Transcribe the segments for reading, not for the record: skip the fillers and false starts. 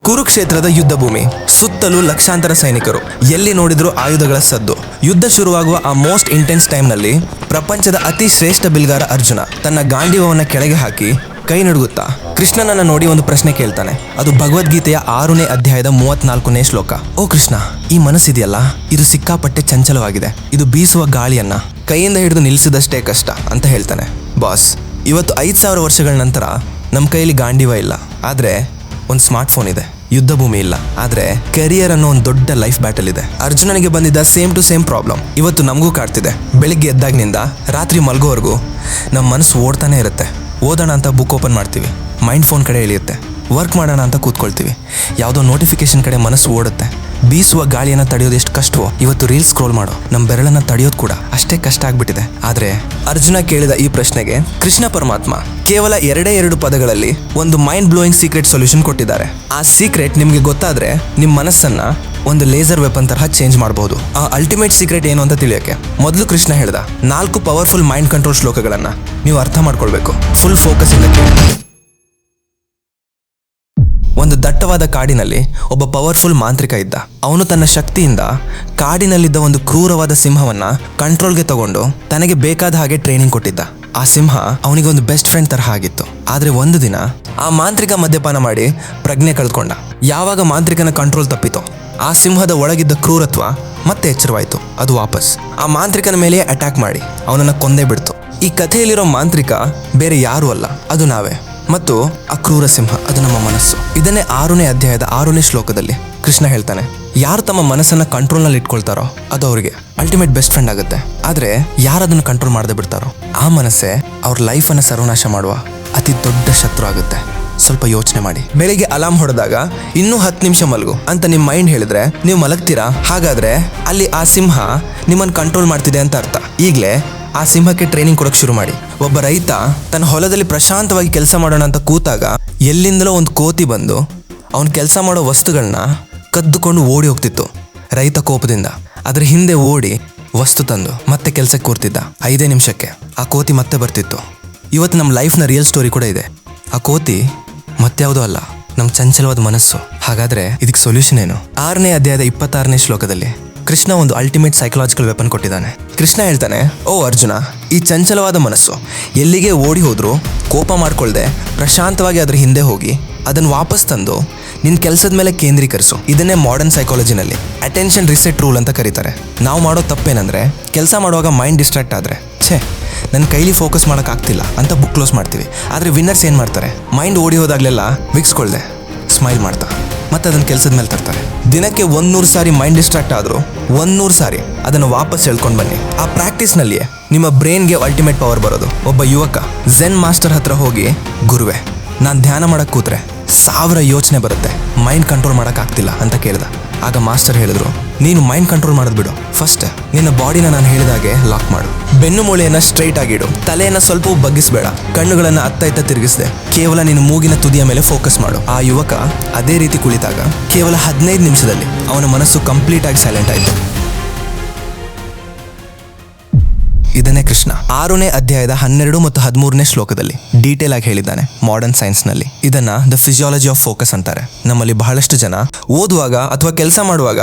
ಕುರುಕ್ಷೇತ್ರದ ಯುದ್ಧ ಭೂಮಿ, ಸುತ್ತಲೂ ಲಕ್ಷಾಂತರ ಸೈನಿಕರು, ಎಲ್ಲಿ ನೋಡಿದ್ರು ಆಯುಧಗಳ ಸದ್ದು. ಯುದ್ಧ ಶುರುವಾಗುವ ಆ ಮೋಸ್ಟ್ ಇಂಟೆನ್ಸ್ ಟೈಮ್ನಲ್ಲಿ ಪ್ರಪಂಚದ ಅತಿ ಶ್ರೇಷ್ಠ ಬಿಲ್ಗಾರ ಅರ್ಜುನ ತನ್ನ ಗಾಂಡೀವವನ್ನು ಕೆಳಗೆ ಹಾಕಿ ಕೈ ನಡುಗುತ್ತಾ ಕೃಷ್ಣನನ್ನ ನೋಡಿ ಒಂದು ಪ್ರಶ್ನೆ ಕೇಳ್ತಾನೆ. ಅದು ಭಗವದ್ಗೀತೆಯ 6ನೇ ಅಧ್ಯಾಯದ 34ನೇ ಶ್ಲೋಕ. ಓ ಕೃಷ್ಣ, ಈ ಮನಸ್ಸಿದೆಯಲ್ಲ, ಇದು ಸಿಕ್ಕಾಪಟ್ಟೆ ಚಂಚಲವಾಗಿದೆ. ಇದು ಬೀಸುವ ಗಾಳಿಯನ್ನ ಕೈಯಿಂದ ಹಿಡಿದು ನಿಲ್ಲಿಸಿದಷ್ಟೇ ಕಷ್ಟ ಅಂತ ಹೇಳ್ತಾನೆ. ಬಾಸ್, ಇವತ್ತು 5000 ವರ್ಷಗಳ ನಂತರ ನಮ್ಮ ಕೈಯಲ್ಲಿ ಗಾಂಡೀವ ಇಲ್ಲ, ಆದರೆ ಒಂದು ಸ್ಮಾರ್ಟ್ ಫೋನ್ ಇದೆ. ಯುದ್ಧ ಭೂಮಿ ಇಲ್ಲ, ಆದರೆ ಕೆರಿಯರ್ ಅನ್ನೋ ಒಂದು ದೊಡ್ಡ ಲೈಫ್ ಬ್ಯಾಟಲ್ ಇದೆ. ಅರ್ಜುನನಿಗೆ ಬಂದಿದ್ದ ಸೇಮ್ ಟು ಸೇಮ್ ಪ್ರಾಬ್ಲಮ್ ಇವತ್ತು ನಮಗೂ ಕಾಡ್ತಿದೆ. ಬೆಳಿಗ್ಗೆ ಎದ್ದಾಗಿನಿಂದ ರಾತ್ರಿ ಮಲ್ಗೋವರೆಗೂ ನಮ್ಮ ಮನಸ್ಸು ಓಡ್ತಾನೆ ಇರುತ್ತೆ. ಓದೋಣ ಅಂತ ಬುಕ್ ಓಪನ್ ಮಾಡ್ತೀವಿ, ಮೈಂಡ್ ಫೋನ್ ಕಡೆ ಇಳಿಯುತ್ತೆ. ವರ್ಕ್ ಮಾಡೋಣ ಅಂತ ಕೂತ್ಕೊಳ್ತೀವಿ, ಯಾವುದೋ ನೋಟಿಫಿಕೇಶನ್ ಕಡೆ ಮನಸ್ಸು ಓಡುತ್ತೆ. ಬೀಸುವ ಗಾಳಿಯನ್ನು ತಡೆಯೋದು ಎಷ್ಟು ಕಷ್ಟವೋ, ಇವತ್ತು ರೀಲ್ಸ್ ಸ್ಕ್ರೋಲ್ ಮಾಡೋ ನಮ್ಮ ಬೆರಳನ್ನು ತಡೆಯೋದು ಕೂಡ ಅಷ್ಟೇ ಕಷ್ಟ ಆಗ್ಬಿಟ್ಟಿದೆ. ಆದರೆ ಅರ್ಜುನ ಕೇಳಿದ ಈ ಪ್ರಶ್ನೆಗೆ ಕೃಷ್ಣ ಪರಮಾತ್ಮ ಕೇವಲ 2 ಪದಗಳಲ್ಲಿ ಒಂದು ಮೈಂಡ್ ಬ್ಲೋಯಿಂಗ್ ಸೀಕ್ರೆಟ್ ಸೊಲ್ಯೂಷನ್ ಕೊಟ್ಟಿದ್ದಾರೆ. ಆ ಸೀಕ್ರೆಟ್ ನಿಮಗೆ ಗೊತ್ತಾದ್ರೆ ನಿಮ್ಮ ಮನಸ್ಸನ್ನ ಒಂದು ಲೇಸರ್ ವೆಪನ್ ತರಹ ಚೇಂಜ್ ಮಾಡಬಹುದು. ಆ ಅಲ್ಟಿಮೇಟ್ ಸೀಕ್ರೆಟ್ ಏನು ಅಂತ ತಿಳಿಯೋಕೆ ಮೊದಲು ಕೃಷ್ಣ ಹೇಳ್ದ 4 ಪವರ್ಫುಲ್ ಮೈಂಡ್ ಕಂಟ್ರೋಲ್ ಶ್ಲೋಕಗಳನ್ನ ನೀವು ಅರ್ಥ ಮಾಡ್ಕೊಳ್ಬೇಕು. ಫುಲ್ ಫೋಕಸ್ ಇಂದ ಕೇಳಿ. ಒಂದು ದಟ್ಟವಾದ ಕಾಡಿನಲ್ಲಿ ಒಬ್ಬ ಪವರ್ಫುಲ್ ಮಾಂತ್ರಿಕ ಇದ್ದ. ಅವನು ತನ್ನ ಶಕ್ತಿಯಿಂದ ಕಾಡಿನಲ್ಲಿದ್ದ ಒಂದು ಕ್ರೂರವಾದ ಸಿಂಹವನ್ನ ಕಂಟ್ರೋಲ್ಗೆ ತಗೊಂಡು ತನಗೆ ಬೇಕಾದ ಹಾಗೆ ಟ್ರೈನಿಂಗ್ ಕೊಟ್ಟಿದ್ದ. ಆ ಸಿಂಹ ಅವನಿಗೆ ಒಂದು ಬೆಸ್ಟ್ ಫ್ರೆಂಡ್ ತರಹ ಆಗಿತ್ತು. ಆದ್ರೆ ಒಂದು ದಿನ ಆ ಮಾಂತ್ರಿಕ ಮದ್ಯಪಾನ ಮಾಡಿ ಪ್ರಜ್ಞೆ ಕಳೆದುಕೊಂಡ. ಯಾವಾಗ ಮಾಂತ್ರಿಕನ ಕಂಟ್ರೋಲ್ ತಪ್ಪಿತೋ, ಆ ಸಿಂಹದ ಒಳಗಿದ್ದ ಕ್ರೂರತ್ವ ಮತ್ತೆ ಎಚ್ಚರವಾಯಿತು. ಅದು ವಾಪಸ್ ಆ ಮಾಂತ್ರಿಕನ ಮೇಲೆ ಅಟ್ಯಾಕ್ ಮಾಡಿ ಅವನನ್ನ ಕೊಂದೇ ಬಿಡ್ತು. ಈ ಕಥೆಯಲ್ಲಿರೋ ಮಾಂತ್ರಿಕ ಬೇರೆ ಯಾರೂ ಅಲ್ಲ, ಅದು ನಾವೇ. ಮತ್ತು ಆ ಕ್ರೂರ ಸಿಂಹ ಅದು ನಮ್ಮ ಮನಸ್ಸು. ಇದನ್ನೇ 6ನೇ ಅಧ್ಯಾಯದ 6ನೇ ಶ್ಲೋಕದಲ್ಲಿ ಕೃಷ್ಣ ಹೇಳ್ತಾನೆ, ಯಾರು ತಮ್ಮ ಮನಸ್ಸನ್ನ ಕಂಟ್ರೋಲ್ನಲ್ಲಿ ಇಟ್ಕೊಳ್ತಾರೋ ಅದು ಅವರಿಗೆ ಅಲ್ಟಿಮೇಟ್ ಬೆಸ್ಟ್ ಫ್ರೆಂಡ್ ಆಗುತ್ತೆ. ಆದರೆ ಯಾರು ಅದನ್ನು ಕಂಟ್ರೋಲ್ ಮಾಡದೆ ಬಿಡ್ತಾರೋ ಆ ಮನಸ್ಸೇ ಅವ್ರ ಲೈಫನ್ನು ಸರ್ವನಾಶ ಮಾಡುವ ಅತಿ ದೊಡ್ಡ ಶತ್ರು ಆಗುತ್ತೆ. ಸ್ವಲ್ಪ ಯೋಚನೆ ಮಾಡಿ. ಬೆಳಿಗ್ಗೆ ಅಲಾರ್ಮ್ ಹೊಡೆದಾಗ ಇನ್ನೂ 10 ನಿಮಿಷ ಮಲಗು ಅಂತ ನಿಮ್ಮ ಮೈಂಡ್ ಹೇಳಿದ್ರೆ ನೀವು ಮಲಗ್ತೀರಾ? ಹಾಗಾದ್ರೆ ಅಲ್ಲಿ ಆ ಸಿಂಹ ನಿಮ್ಮನ್ನು ಕಂಟ್ರೋಲ್ ಮಾಡ್ತಿದೆ ಅಂತ ಅರ್ಥ. ಈಗಲೇ ಆ ಸಿಂಹಕ್ಕೆ ಟ್ರೈನಿಂಗ್ ಕೊಡೋಕೆ ಶುರು ಮಾಡಿ. ಒಬ್ಬ ರೈತ ತನ್ನ ಹೊಲದಲ್ಲಿ ಪ್ರಶಾಂತವಾಗಿ ಕೆಲಸ ಮಾಡೋಣ ಅಂತ ಕೂತಾಗ ಎಲ್ಲಿಂದಲೋ ಒಂದು ಕೋತಿ ಬಂದು ಅವನು ಕೆಲಸ ಮಾಡೋ ವಸ್ತುಗಳನ್ನ ಕದ್ದುಕೊಂಡು ಓಡಿ ಹೋಗ್ತಿತ್ತು. ರೈತ ಕೋಪದಿಂದ ಅದ್ರ ಹಿಂದೆ ಓಡಿ ವಸ್ತು ತಂದು ಮತ್ತೆ ಕೆಲಸಕ್ಕೆ ಕೂರ್ತಿದ್ದ. 5 ನಿಮಿಷಕ್ಕೆ ಆ ಕೋತಿ ಮತ್ತೆ ಬರ್ತಿತ್ತು. ಇವತ್ತು ನಮ್ಮ ಲೈಫ್ನ ರಿಯಲ್ ಸ್ಟೋರಿ ಕೂಡ ಇದೆ. ಆ ಕೋತಿ ಮತ್ಯಾವುದೋ ಅಲ್ಲ, ನಮ್ಮ ಚಂಚಲವಾದ ಮನಸ್ಸು. ಹಾಗಾದ್ರೆ ಇದಕ್ಕೆ ಸೊಲ್ಯೂಷನ್ ಏನು? 6ನೇ ಅಧ್ಯಾಯದ 26ನೇ ಶ್ಲೋಕದಲ್ಲಿ ಕೃಷ್ಣ ಒಂದು ಅಲ್ಟಿಮೇಟ್ ಸೈಕಲಾಜಿಕಲ್ ವೆಪನ್ ಕೊಟ್ಟಿದ್ದಾನೆ. ಕೃಷ್ಣ ಹೇಳ್ತಾನೆ, ಓ ಅರ್ಜುನ, ಈ ಚಂಚಲವಾದ ಮನಸ್ಸು ಎಲ್ಲಿಗೆ ಓಡಿ ಹೋದ್ರೂ ಕೋಪ ಮಾಡ್ಕೊಳ್ದೆ ಪ್ರಶಾಂತವಾಗಿ ಅದ್ರ ಹಿಂದೆ ಹೋಗಿ ಅದನ್ನು ವಾಪಸ್ ತಂದು ನಿನ್ನ ಕೆಲಸದ ಮೇಲೆ ಕೇಂದ್ರೀಕರಿಸು. ಇದನ್ನೇ ಮಾಡರ್ನ್ ಸೈಕಾಲಜಿನಲ್ಲಿ ಅಟೆನ್ಷನ್ ರಿಸೆಟ್ ರೂಲ್ ಅಂತ ಕರೀತಾರೆ. ನಾವು ಮಾಡೋ ತಪ್ಪೇನೆಂದರೆ ಕೆಲಸ ಮಾಡುವಾಗ ಮೈಂಡ್ ಡಿಸ್ಟ್ರಾಕ್ಟ್ ಆದರೆ ನನ್ನ ಕೈಲಿ ಫೋಕಸ್ ಮಾಡೋಕ್ಕಾಗ್ತಿಲ್ಲ ಅಂತ ಬುಕ್ ಕ್ಲೋಸ್ ಮಾಡ್ತೀವಿ. ಆದರೆ ವಿನ್ನರ್ಸ್ ಏನು ಮಾಡ್ತಾರೆ? ಮೈಂಡ್ ಓಡಿ ಹೋದಾಗಲೆಲ್ಲ ವಿಕ್ಸ್ಕೊಳ್ದೆ ಸ್ಮೈಲ್ ಮಾಡ್ತಾ ಮತ್ತೆ ಅದನ್ನು ಕೆಲಸದ ಮೇಲೆ ತರ್ತಾರೆ. ದಿನಕ್ಕೆ 100 ಸಾರಿ ಮೈಂಡ್ ಡಿಸ್ಟ್ರಾಕ್ಟ್ ಆದರೂ 100 ಸಾರಿ ಅದನ್ನು ವಾಪಸ್ ಎಳ್ಕೊಂಡು ಬನ್ನಿ. ಆ ಪ್ರಾಕ್ಟೀಸ್ನಲ್ಲಿಯೇ ನಿಮ್ಮ ಬ್ರೈನ್ಗೆ ಅಲ್ಟಿಮೇಟ್ ಪವರ್ ಬರೋದು. ಒಬ್ಬ ಯುವಕ ಝೆನ್ ಮಾಸ್ಟರ್ ಹತ್ರ ಹೋಗಿ, ಗುರುವೆ, ನಾನು ಧ್ಯಾನ ಮಾಡಕ್ಕೆ ಕೂತ್ರೆ 1000 ಯೋಚನೆ ಬರುತ್ತೆ, ಮೈಂಡ್ ಕಂಟ್ರೋಲ್ ಮಾಡೋಕ್ಕಾಗ್ತಿಲ್ಲ ಅಂತ ಕೇಳ್ದ. ಆಗ ಮಾಸ್ಟರ್ ಹೇಳಿದ್ರು, ನೀನು ಮೈಂಡ್ ಕಂಟ್ರೋಲ್ ಮಾಡೋದು ಬಿಡು, ಫಸ್ಟ್ ನಿನ್ನ ಬಾಡಿನ ನಾನು ಹೇಳಿದಾಗೆ ಲಾಕ್ ಮಾಡು. ಬೆನ್ನು ಮೂಳೆಯನ್ನು ಸ್ಟ್ರೈಟ್ ಆಗಿಡು, ತಲೆಯನ್ನು ಸ್ವಲ್ಪ ಬಗ್ಗಿಸಬೇಡ, ಕಣ್ಣುಗಳನ್ನು ಅತ್ತ ಇತ್ತ ತಿರುಗಿಸದೆ ಕೇವಲ ನಿನ್ನ ಮೂಗಿನ ತುದಿಯ ಮೇಲೆ ಫೋಕಸ್ ಮಾಡು. ಆ ಯುವಕ ಅದೇ ರೀತಿ ಕುಳಿತಾಗ ಕೇವಲ 15 ನಿಮಿಷದಲ್ಲಿ ಅವನ ಮನಸ್ಸು ಕಂಪ್ಲೀಟ್ ಆಗಿ ಸೈಲೆಂಟ್ ಆಯಿತು. ಇದನ್ನೇ ಕೃಷ್ಣ 6ನೇ ಅಧ್ಯಾಯದ 12 ಮತ್ತು 13ನೇ ಶ್ಲೋಕದಲ್ಲಿ ಡೀಟೇಲ್ ಆಗಿ ಹೇಳಿದ್ದಾನೆ ಮಾಡರ್ನ್ ಸೈನ್ಸ್ನಲ್ಲಿ. ಇದನ್ನ ದ ಫಿಸಿಯಾಲಜಿ ಆಫ್ ಫೋಕಸ್ ಅಂತಾರೆ. ನಮ್ಮಲ್ಲಿ ಬಹಳಷ್ಟು ಜನ ಓದುವಾಗ ಅಥವಾ ಕೆಲಸ ಮಾಡುವಾಗ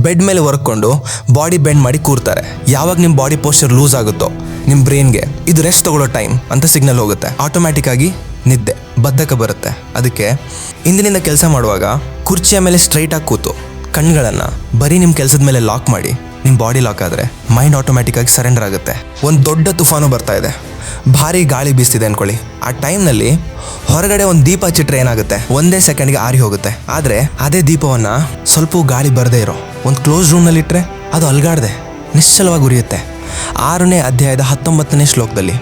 ಬೆಡ್ ಮೇಲೆ ಹೊರಕೊಂಡು ಬಾಡಿ ಬೆಂಡ್ ಮಾಡಿ ಕೂರ್ತಾರೆ. ಯಾವಾಗ ನಿಮ್ಮ ಬಾಡಿ ಪೋಸ್ಚರ್ ಲೂಸ್ ಆಗುತ್ತೋ ನಿಮ್ಮ ಬ್ರೈನ್ಗೆ ಇದು ರೆಸ್ಟ್ ತಗೊಳ್ಳೋ ಟೈಮ್ ಅಂತ ಸಿಗ್ನಲ್ ಹೋಗುತ್ತೆ. ಆಟೋಮ್ಯಾಟಿಕ್ ಆಗಿ ನಿದ್ದೆ ಬದ್ಧಕ ಬರುತ್ತೆ. ಅದಕ್ಕೆ ಇಂದಿನಿಂದ ಕೆಲಸ ಮಾಡುವಾಗ ಕುರ್ಚಿಯ ಮೇಲೆ ಸ್ಟ್ರೈಟ್ ಆಗಿ ಕೂತು ಕಣ್ಗಳನ್ನು ಬರೀ ನಿಮ್ಮ ಕೆಲಸದ ಮೇಲೆ ಲಾಕ್ ಮಾಡಿ ನಿಮ್ಮ ಬಾಡಿ ಲಾಕ್ ಆದರೆ ಮೈಂಡ್ ಆಟೋಮ್ಯಾಟಿಕ್ ಆಗಿ ಸರೆಂಡರ್ ಆಗುತ್ತೆ. ಒಂದು ದೊಡ್ಡ ತುಫಾನು ಬರ್ತಾ ಇದೆ, ಭಾರಿ ಗಾಳಿ ಬೀಸ್ತಿದೆ ಅಂದ್ಕೊಳ್ಳಿ. ಆ ಟೈಮ್ನಲ್ಲಿ ಹೊರಗಡೆ ಒಂದು ದೀಪ ಹಚ್ಚಿಟ್ರೆ ಏನಾಗುತ್ತೆ? 1 ಸೆಕೆಂಡ್ಗೆ ಆರಿ ಹೋಗುತ್ತೆ. ಆದರೆ ಅದೇ ದೀಪವನ್ನು ಸ್ವಲ್ಪ ಗಾಳಿ ಬರದೇ ಇರೋ ಒಂದು ಕ್ಲೋಸ್ ರೂಮ್ನಲ್ಲಿ ಇಟ್ಟರೆ ಅದು ಅಲ್ಗಾಡದೆ ನಿಶ್ಚಲವಾಗಿ ಉರಿಯುತ್ತೆ. 6ನೇ ಅಧ್ಯಾಯದ 19ನೇ ಶ್ಲೋಕದಲ್ಲಿ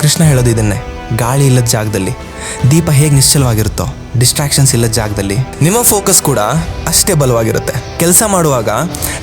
ಕೃಷ್ಣ ಹೇಳೋದು ಇದನ್ನೇ. ಗಾಳಿ ಇಲ್ಲದ ಜಾಗದಲ್ಲಿ ದೀಪ ಹೇಗೆ ನಿಶ್ಚಲವಾಗಿರುತ್ತೋ, ಡಿಸ್ಟ್ರಾಕ್ಷನ್ಸ್ ಇಲ್ಲದ ಜಾಗದಲ್ಲಿ ನಿಮ್ಮ ಫೋಕಸ್ ಕೂಡ ಅಷ್ಟೇ ಬಲವಾಗಿರುತ್ತೆ. ಕೆಲಸ ಮಾಡುವಾಗ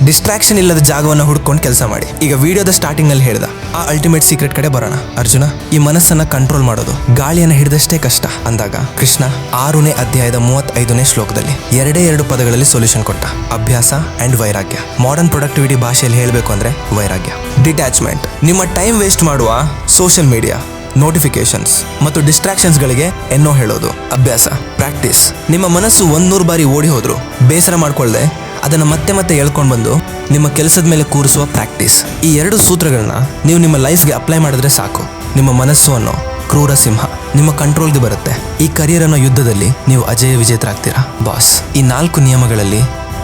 ಡಿಸ್ಟ್ರಾಕ್ಷನ್ ಇಲ್ಲದ ಜಾಗವನ್ನು ಹುಡ್ಕೊಂಡು ಕೆಲಸ ಮಾಡಿ. ಈಗ ವಿಡಿಯೋದ ಸ್ಟಾರ್ಟಿಂಗ್ನಲ್ಲಿ ಹೇಳಿದ ಆ ಅಲ್ಟಿಮೇಟ್ ಸೀಕ್ರೆಟ್ ಕಡೆ ಬರೋಣ. ಅರ್ಜುನ, ಈ ಮನಸ್ಸನ್ನು ಕಂಟ್ರೋಲ್ ಮಾಡೋದು ಗಾಳಿಯನ್ನು ಹಿಡಿದಷ್ಟೇ ಕಷ್ಟ ಅಂದಾಗ ಕೃಷ್ಣ 6ನೇ ಅಧ್ಯಾಯದ 35ನೇ ಶ್ಲೋಕದಲ್ಲಿ 2 ಪದಗಳಲ್ಲಿ ಸೊಲ್ಯೂಷನ್ ಕೊಟ್ಟ. ಅಭ್ಯಾಸ ಆ್ಯಂಡ್ ವೈರಾಗ್ಯ. ಮಾಡರ್ನ್ ಪ್ರೊಡಕ್ಟಿವಿಟಿ ಭಾಷೆಯಲ್ಲಿ ಹೇಳಬೇಕು ಅಂದರೆ ವೈರಾಗ್ಯ. ಡಿಟ್ಯಾಚ್ಮೆಂಟ್. ನಿಮ್ಮ ಟೈಮ್ ವೇಸ್ಟ್ ಮಾಡುವ ಸೋಷಿಯಲ್ ಮೀಡಿಯಾ, ನೋಟಿಫಿಕೇಶನ್ಸ್ ಮತ್ತು ಡಿಸ್ಟ್ರಾಕ್ಷನ್ಸ್ಗಳಿಗೆ ಎನ್ನೋ ಹೇಳೋದು. ಅಭ್ಯಾಸ, ಪ್ರಾಕ್ಟೀಸ್. ನಿಮ್ಮ ಮನಸ್ಸು 100 ಬಾರಿ ಓಡಿ ಹೋದ್ರು ಬೇಸರ ಮಾಡ್ಕೊಳ್ಳದೆ ಅದನ್ನು ಮತ್ತೆ ಮತ್ತೆ ಹೇಳ್ಕೊಂಡು ಬಂದು ನಿಮ್ಮ ಕೆಲಸದ ಮೇಲೆ ಕೂರಿಸುವ ಪ್ರಾಕ್ಟೀಸ್. ಈ 2 ಸೂತ್ರಗಳನ್ನ ನೀವು ನಿಮ್ಮ ಲೈಫ್ಗೆ ಅಪ್ಲೈ ಮಾಡಿದ್ರೆ ಸಾಕು. ನಿಮ್ಮ ಮನಸ್ಸು ಅನ್ನೋ ಕ್ರೂರ ಸಿಂಹ ನಿಮ್ಮ ಕಂಟ್ರೋಲ್ಗೆ ಬರುತ್ತೆ. ಈ ಕರಿಯರ್ ಅನ್ನೋ ಯುದ್ಧದಲ್ಲಿ ನೀವು ಅಜೇಯ ವಿಜೇತರಾಗ್ತೀರಾ ಬಾಸ್. ಈ 4 ನಿಯಮಗಳಲ್ಲಿ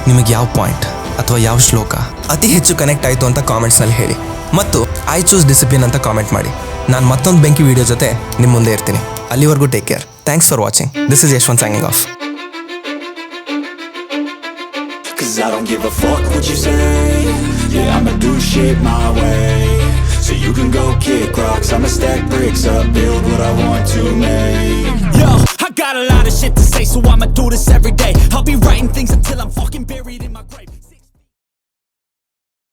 ನಿಮಗೆ ಯಾವ ಪಾಯಿಂಟ್ ಅಥವಾ ಯಾವ ಶ್ಲೋಕ ಅತಿ ಹೆಚ್ಚು ಕನೆಕ್ಟ್ ಆಯಿತು ಅಂತ ಕಾಮೆಂಟ್ಸ್ನಲ್ಲಿ ಹೇಳಿ. ಮತ್ತು ಐ ಚೂಸ್ ಡಿಸಿಪ್ಲಿನ್ ಅಂತ ಕಾಮೆಂಟ್ ಮಾಡಿ. ನಾನು ಮತ್ತೊಂದು ಬೆಂಕಿ ವಿಡಿಯೋ ಜೊತೆ ನಿಮ್ಮ ಮುಂದೆ ಇರ್ತೀನಿ. ಅಲ್ಲಿವರೆಗೂ take care. Thanks for watching. This is Yashwant signing off. Cause I don't give a fuck what you say. Yeah, I'ma do shit my way. So you can go kick rocks, I'ma stack bricks up, build what I want to make. Yo, I got a lot of shit to say, so I'ma do this every day. I'll be writing things until I'm fucking buried in